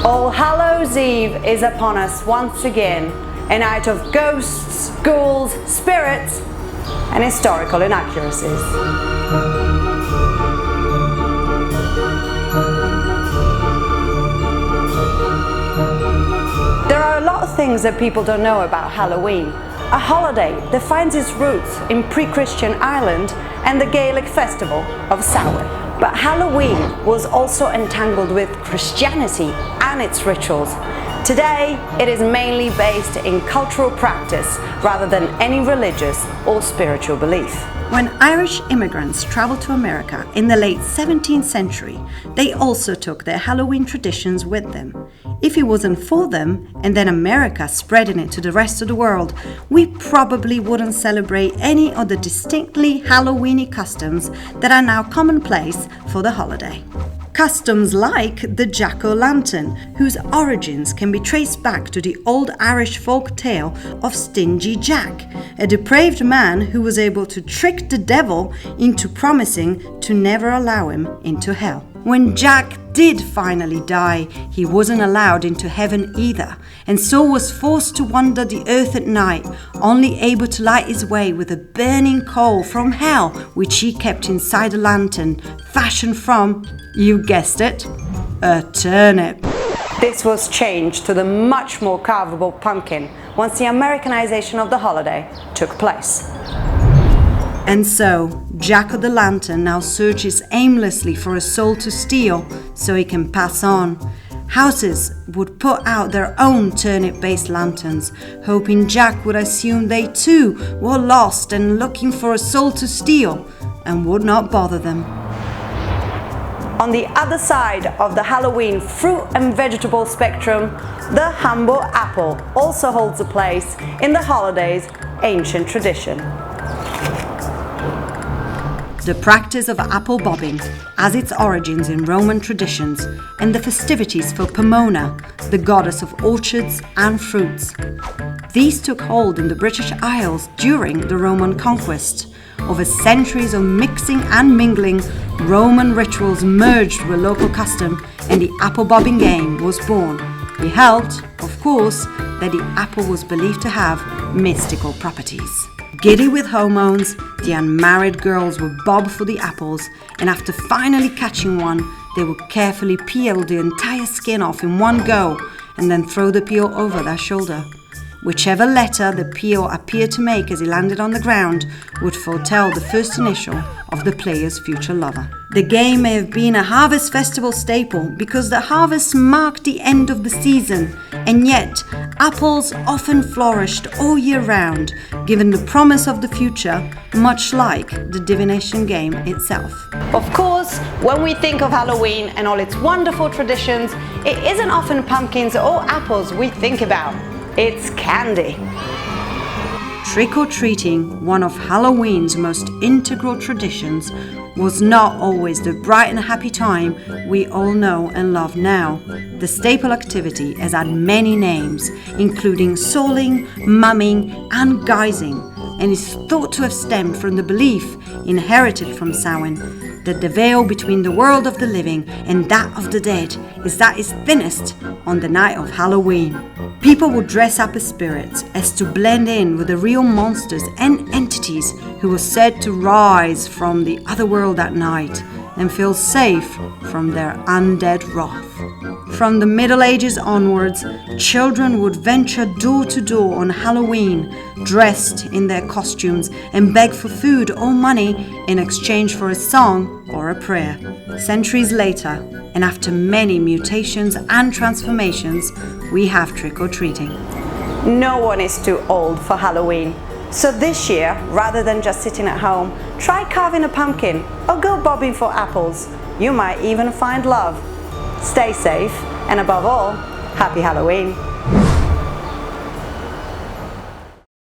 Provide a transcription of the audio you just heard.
All Hallows Eve is upon us once again, a night of ghosts, ghouls, spirits, and historical inaccuracies. There are a lot of things that people don't know about Halloween, a holiday that finds its roots in pre-Christian Ireland and the Gaelic festival of Samhain. But Halloween was also entangled with Christianity and its rituals. Today, it is mainly based in cultural practice rather than any religious or spiritual belief. When Irish immigrants traveled to America in the late 17th century, they also took their Halloween traditions with them. If it wasn't for them, and then America spreading it to the rest of the world, we probably wouldn't celebrate any of the distinctly Halloweeny customs that are now commonplace for the holiday. Customs like the jack-o'-lantern, whose origins can be traced back to the old Irish folk tale of Stingy Jack, a depraved man who was able to trick the devil into promising to never allow him into hell. When Jack did finally die, he wasn't allowed into heaven either, and so was forced to wander the earth at night, only able to light his way with a burning coal from hell, which he kept inside a lantern, fashioned from, you guessed it, a turnip. This was changed to the much more carvable pumpkin once the Americanization of the holiday took place. And so, Jack-o'-the-lantern now searches aimlessly for a soul to steal so he can pass on. Houses would put out their own turnip-based lanterns, hoping Jack would assume they too were lost and looking for a soul to steal, and would not bother them. On the other side of the Halloween fruit and vegetable spectrum, the humble apple also holds a place in the holiday's ancient tradition. The practice of apple bobbing has its origins in Roman traditions and the festivities for Pomona, the goddess of orchards and fruits. These took hold in the British Isles during the Roman conquest. Over centuries of mixing and mingling, Roman rituals merged with local custom, and the apple bobbing game was born. It helped, of course, that the apple was believed to have mystical properties. Giddy with hormones, the unmarried girls would bob for the apples, and after finally catching one, they would carefully peel the entire skin off in one go and then throw the peel over their shoulder. Whichever letter the peel appeared to make as it landed on the ground would foretell the first initial of the player's future lover. The game may have been a harvest festival staple because the harvest marked the end of the season, and yet apples often flourished all year round, given the promise of the future, much like the divination game itself. Of course, when we think of Halloween and all its wonderful traditions, it isn't often pumpkins or apples we think about. It's candy. Trick-or-treating, one of Halloween's most integral traditions, was not always the bright and happy time we all know and love now. The staple activity has had many names, including souling, mumming, and guising, and is thought to have stemmed from the belief, inherited from Samhain, that the veil between the world of the living and that of the dead is at its thinnest on the night of Halloween. People would dress up as spirits as to blend in with the real monsters and entities who were said to rise from the other world at night and feel safe from their undead wrath. From the Middle Ages onwards, children would venture door to door on Halloween, dressed in their costumes, and beg for food or money in exchange for a song or a prayer. Centuries later, and after many mutations and transformations, we have trick-or-treating. No one is too old for Halloween. So this year, rather than just sitting at home, try carving a pumpkin or go bobbing for apples. You might even find love. Stay safe, and above all, happy Halloween.